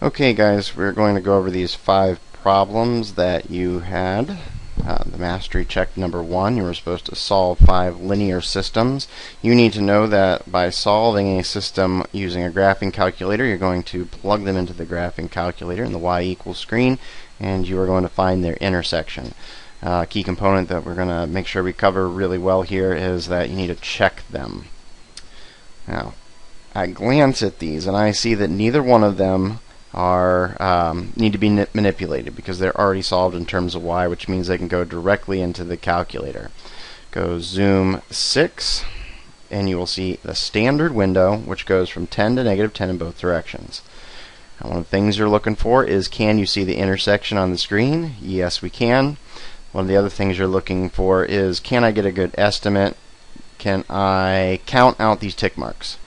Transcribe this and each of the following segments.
Okay guys, we're going to go over these 5 problems that you had. The mastery check number 1, you were supposed to solve 5 linear systems. You need to know that by solving a system using a graphing calculator, you're going to plug them into the graphing calculator in the y equals screen, and you are going to find their intersection. Key component that we're going to make sure we cover really well here is that you need to check them. Now, I glance at these and I see that neither one of them need to be manipulated because they're already solved in terms of y, which means they can go directly into the calculator. Go zoom 6 and you will see the standard window, which goes from 10 to negative 10 in both directions. Now, one of the things you're looking for is, can you see the intersection on the screen? Yes, we can. One of the other things you're looking for is, can I get a good estimate? Can I count out these tick marks?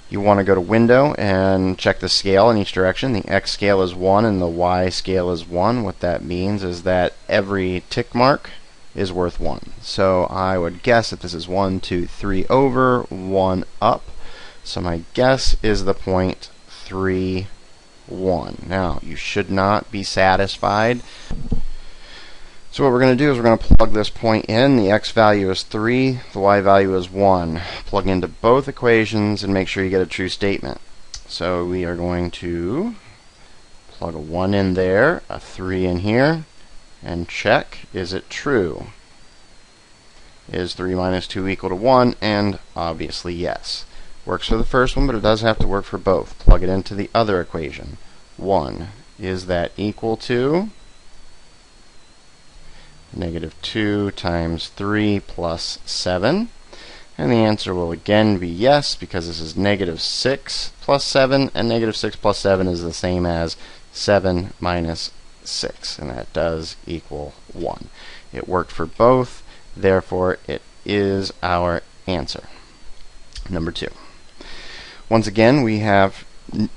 You want to go to Window and check the scale in each direction. The X scale is 1 and the Y scale is 1. What that means is that every tick mark is worth 1. So I would guess that this is 1, 2, 3 over, 1 up. So my guess is the point 3, 1. Now, you should not be satisfied. So what we're going to do is we're going to plug this point in. The x value is 3, the y value is 1. Plug into both equations and make sure you get a true statement. So we are going to plug a 1 in there, a 3 in here, and check, is it true? Is 3 minus 2 equal to 1? And obviously yes. Works for the first one, but it does have to work for both. Plug it into the other equation. 1, is that equal to negative 2 times 3 plus 7? And the answer will again be yes, because this is negative 6 plus 7, and negative 6 plus 7 is the same as 7 minus 6, and that does equal 1. It worked for both, therefore it is our answer. Number 2. Once again, we have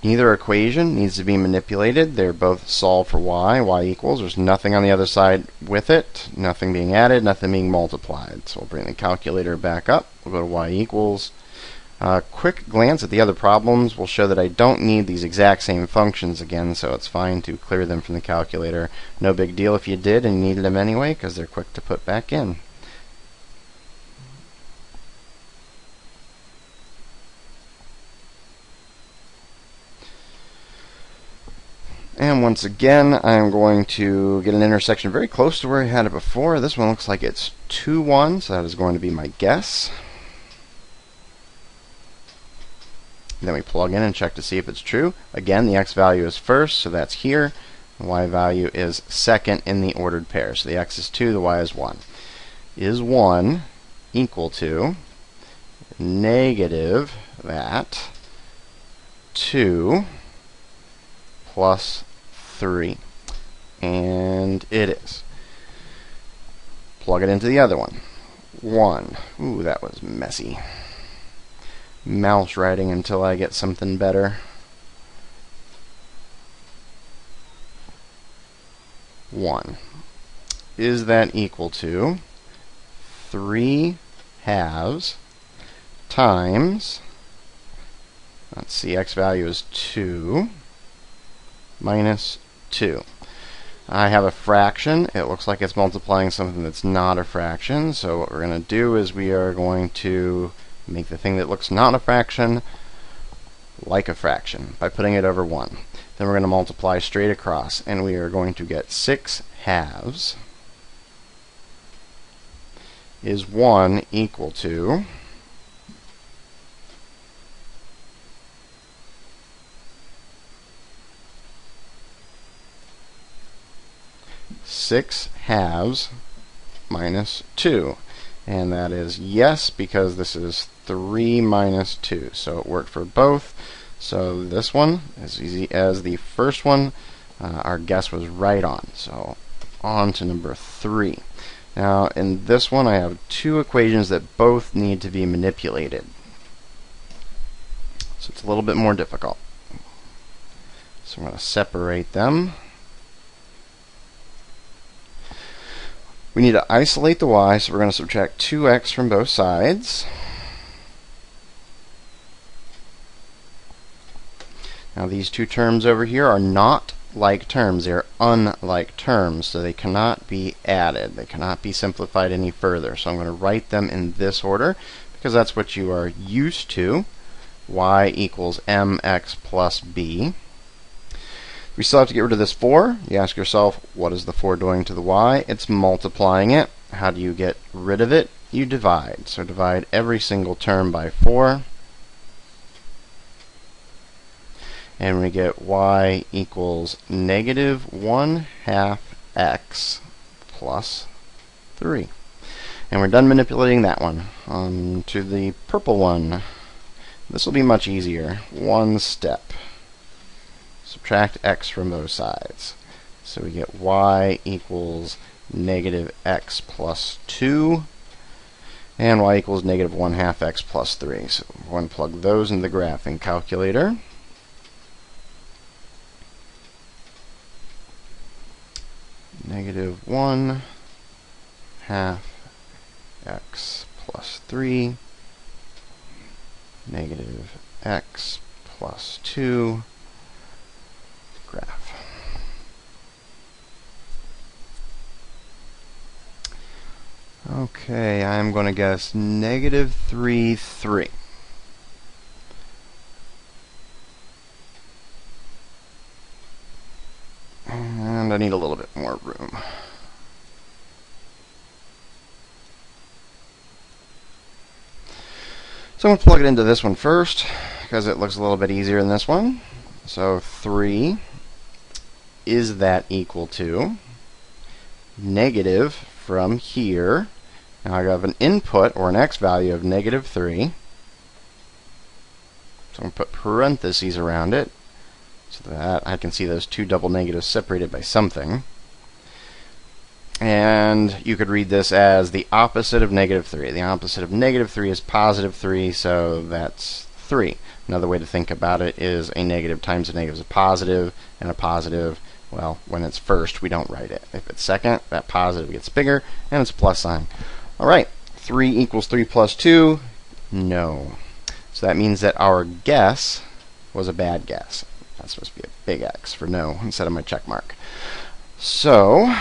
neither equation needs to be manipulated. They're both solved for y equals. There's nothing on the other side with it, nothing being added, nothing being multiplied. So we'll bring the calculator back up. We'll go to y equals. Quick glance at the other problems will show that I don't need these exact same functions again, so it's fine to clear them from the calculator. No big deal if you did and needed them anyway, because they're quick to put back in. And once again, I'm going to get an intersection very close to where I had it before. This one looks like it's 2, 1, so that is going to be my guess. Then we plug in and check to see if it's true. Again, the x value is first, so that's here. The y value is second in the ordered pair. So the x is 2, the y is 1. Is 1 equal to negative that 2 plus 3? And it is. Plug it into the other one. 1. Ooh, that was messy. Mouse writing until I get something better. 1. Is that equal to 3 halves times, let's see, x value is 2, minus 2. I have a fraction. It looks like it's multiplying something that's not a fraction. So what we're going to do is we are going to make the thing that looks not a fraction like a fraction by putting it over 1. Then we're going to multiply straight across, and we are going to get 6 halves is 1 equal to 6 halves minus 2. And that is yes, because this is 3 minus 2. So it worked for both. So this one, as easy as the first one, our guess was right on. So on to number 3. Now in this one I have 2 equations that both need to be manipulated. So it's a little bit more difficult. So I'm going to separate them. We need to isolate the y, so we're going to subtract 2x from both sides. Now Now these two terms over here are not like terms. They're unlike terms, so they cannot be added. They cannot be simplified any further. So I'm going to write them in this order because that's what you are used to. Y equals mx plus b. We still have to get rid of this 4. You ask yourself, what is the 4 doing to the y? It's multiplying it. How do you get rid of it? You divide. So divide every single term by 4. And we get y equals negative 1/2 x plus 3. And we're done manipulating that one. On to the purple one. This will be much easier. One step. Subtract x from both sides. So we get y equals negative x plus 2. And y equals negative 1/2 x plus 3. So we're going to plug those in the graphing calculator. Negative 1/2 x plus 3, negative x plus 2, graph. Okay, I'm going to guess negative 3, 3. And I need a little bit more room. So I'm going to plug it into this one first, because it looks a little bit easier than this one. So 3, is that equal to negative from here? Now I have an input, or an x value of negative 3. So I'm going to put parentheses around it, so that I can see those two double negatives separated by something. And you could read this as the opposite of negative 3. The opposite of negative 3 is positive 3, so that's 3. Another way to think about it is a negative times a negative is a positive, and a positive, well, when it's first, we don't write it. If it's second, that positive gets bigger, and it's a plus sign. All right, 3 equals 3 plus 2? No. So that means that our guess was a bad guess. That's supposed to be a big X for no instead of my check mark. So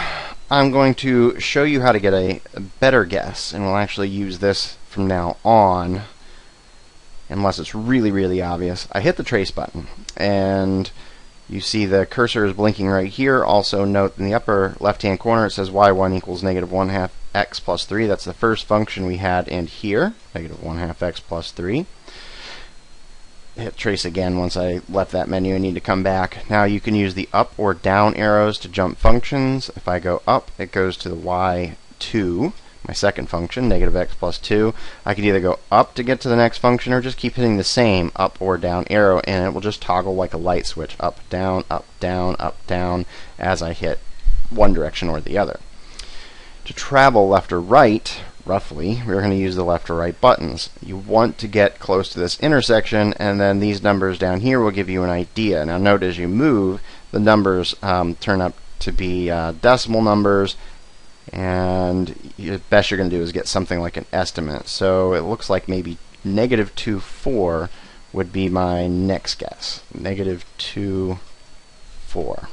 I'm going to show you how to get a better guess, and we'll actually use this from now on, unless it's really, really obvious. I hit the trace button, and you see the cursor is blinking right here. Also note in the upper left-hand corner it says y1 equals negative 1/2 x plus 3. That's the first function we had in here, negative 1/2 x plus 3. Hit trace again once I left that menu. I need to come back. Now you can use the up or down arrows to jump functions. If I go up, it goes to the y2, my second function, negative x plus 2. I could either go up to get to the next function or just keep hitting the same up or down arrow, and it will just toggle like a light switch, up, down, as I hit one direction or the other. To travel left or right, roughly, we're going to use the left or right buttons. You want to get close to this intersection, and then these numbers down here will give you an idea. Now note as you move, the numbers turn up to be decimal numbers, and the best you're going to do is get something like an estimate. So it looks like maybe negative 2, 4 would be my next guess. Negative 2, 4.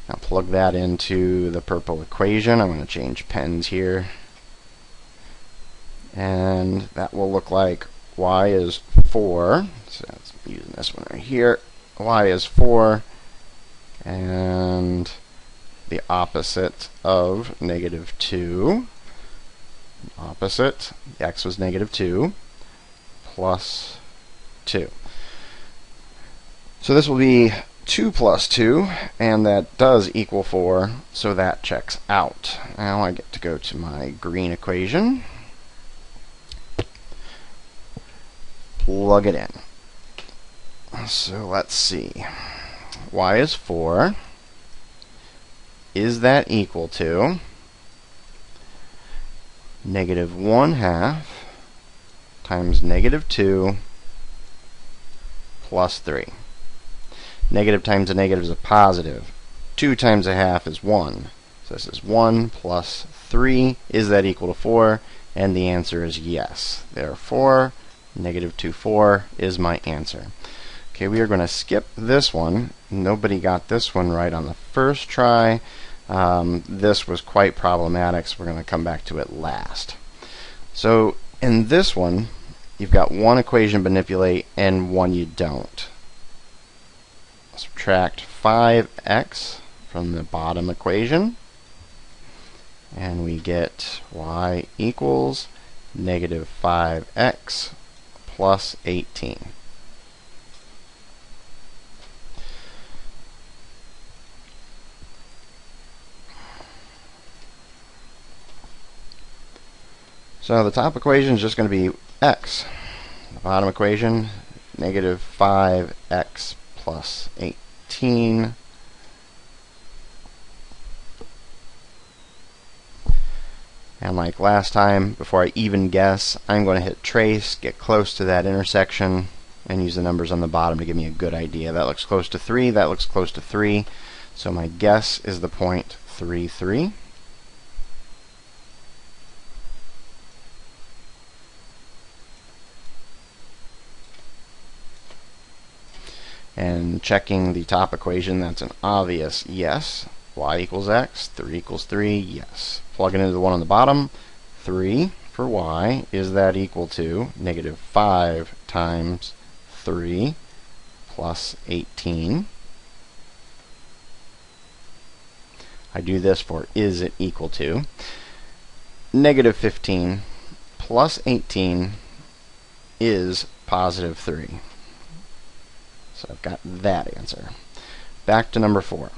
Now plug that into the purple equation. I'm going to change pens here. And that will look like y is 4. So that's using this one right here. Y is 4. And the opposite of negative 2. Opposite. X was negative 2 plus 2. So this will be 2 plus 2, and that does equal 4, so that checks out. Now I get to go to my green equation. Plug it in. So let's see. Y is 4. Is that equal to negative 1/2 times negative 2 plus 3. Negative times a negative is a positive. 2 times a half is 1. So this is 1 plus 3. Is that equal to 4? And the answer is yes. Therefore, negative 2, 4 is my answer. Okay, we are going to skip this one. Nobody got this one right on the first try. This was quite problematic, so we're going to come back to it last. So in this one, you've got one equation to manipulate and one you don't. Subtract 5x from the bottom equation, and we get y equals negative 5x plus 18. So the top equation is just going to be x. The bottom equation, negative 5x plus 18. And like last time, before I even guess, I'm going to hit trace, get close to that intersection, and use the numbers on the bottom to give me a good idea. That looks close to 3, that looks close to 3. So my guess is the point 3, 3. And checking the top equation, that's an obvious yes. Y equals x, 3 equals 3, yes. Plugging into the one on the bottom, 3 for y, is that equal to negative 5 times 3 plus 18. I do this for is it equal to. Negative 15 plus 18 is positive 3. So I've got that answer. Back to number 4.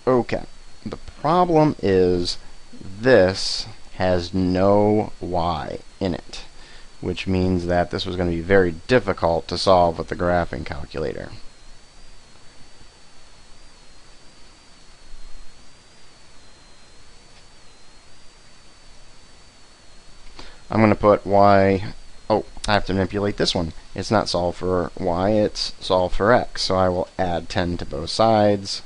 Okay, the problem is this has no y in it, which means that this was going to be very difficult to solve with the graphing calculator. I'm going to put y. Oh, I have to manipulate this one. It's not solved for y, it's solved for x. So I will add 10 to both sides.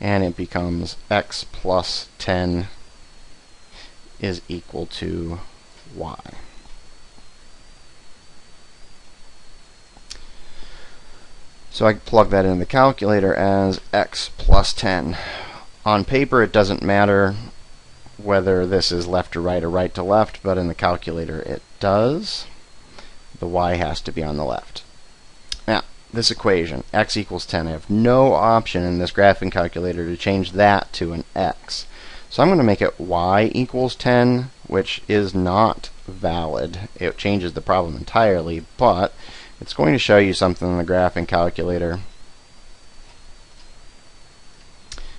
And it becomes x plus 10 is equal to y. So I plug that in the calculator as x plus 10. On paper it doesn't matter whether this is left to right or right to left, but in the calculator it does. The y has to be on the left. Now, this equation, x equals 10, I have no option in this graphing calculator to change that to an x. So I'm going to make it y equals 10, which is not valid. It changes the problem entirely, but it's going to show you something in the graphing calculator.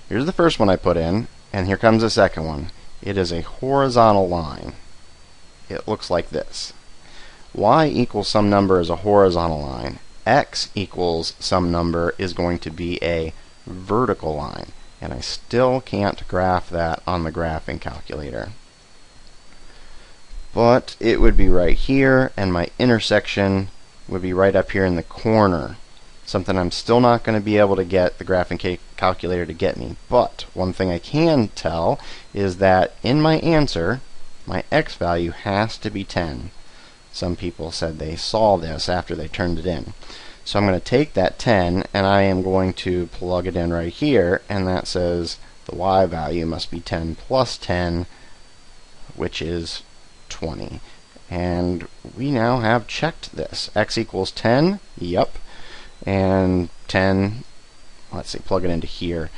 Here's the first one I put in, and here comes the second one. It is a horizontal line. It looks like this. Y equals some number is a horizontal line. X equals some number is going to be a vertical line. And I still can't graph that on the graphing calculator. But it would be right here, and my intersection would be right up here in the corner. Something I'm still not going to be able to get the graphing calculator to get me. But one thing I can tell is that in my answer, my x value has to be 10. Some people said they saw this after they turned it in. So I'm going to take that 10 and I am going to plug it in right here, and that says the y value must be 10 plus 10, which is 20. And we now have checked this. X equals 10, yep. And 10, let's see, plug it into here.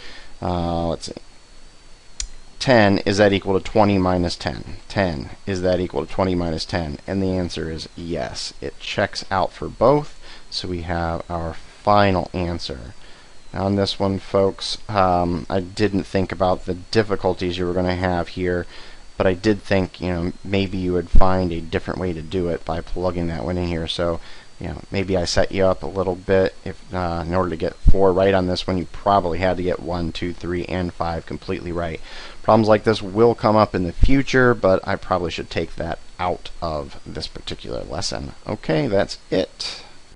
Let's see. 10, is that equal to 20 minus 10? 10, is that equal to 20 minus 10? And the answer is yes. It checks out for both, so we have our final answer. Now on this one, folks, I didn't think about the difficulties you were going to have here, but I did think, maybe you would find a different way to do it by plugging that one in here. So, maybe I set you up a little bit. If in order to get 4 right on this one, you probably had to get 1, 2, 3, and 5 completely right. Problems like this will come up in the future, but I probably should take that out of this particular lesson. Okay, that's it.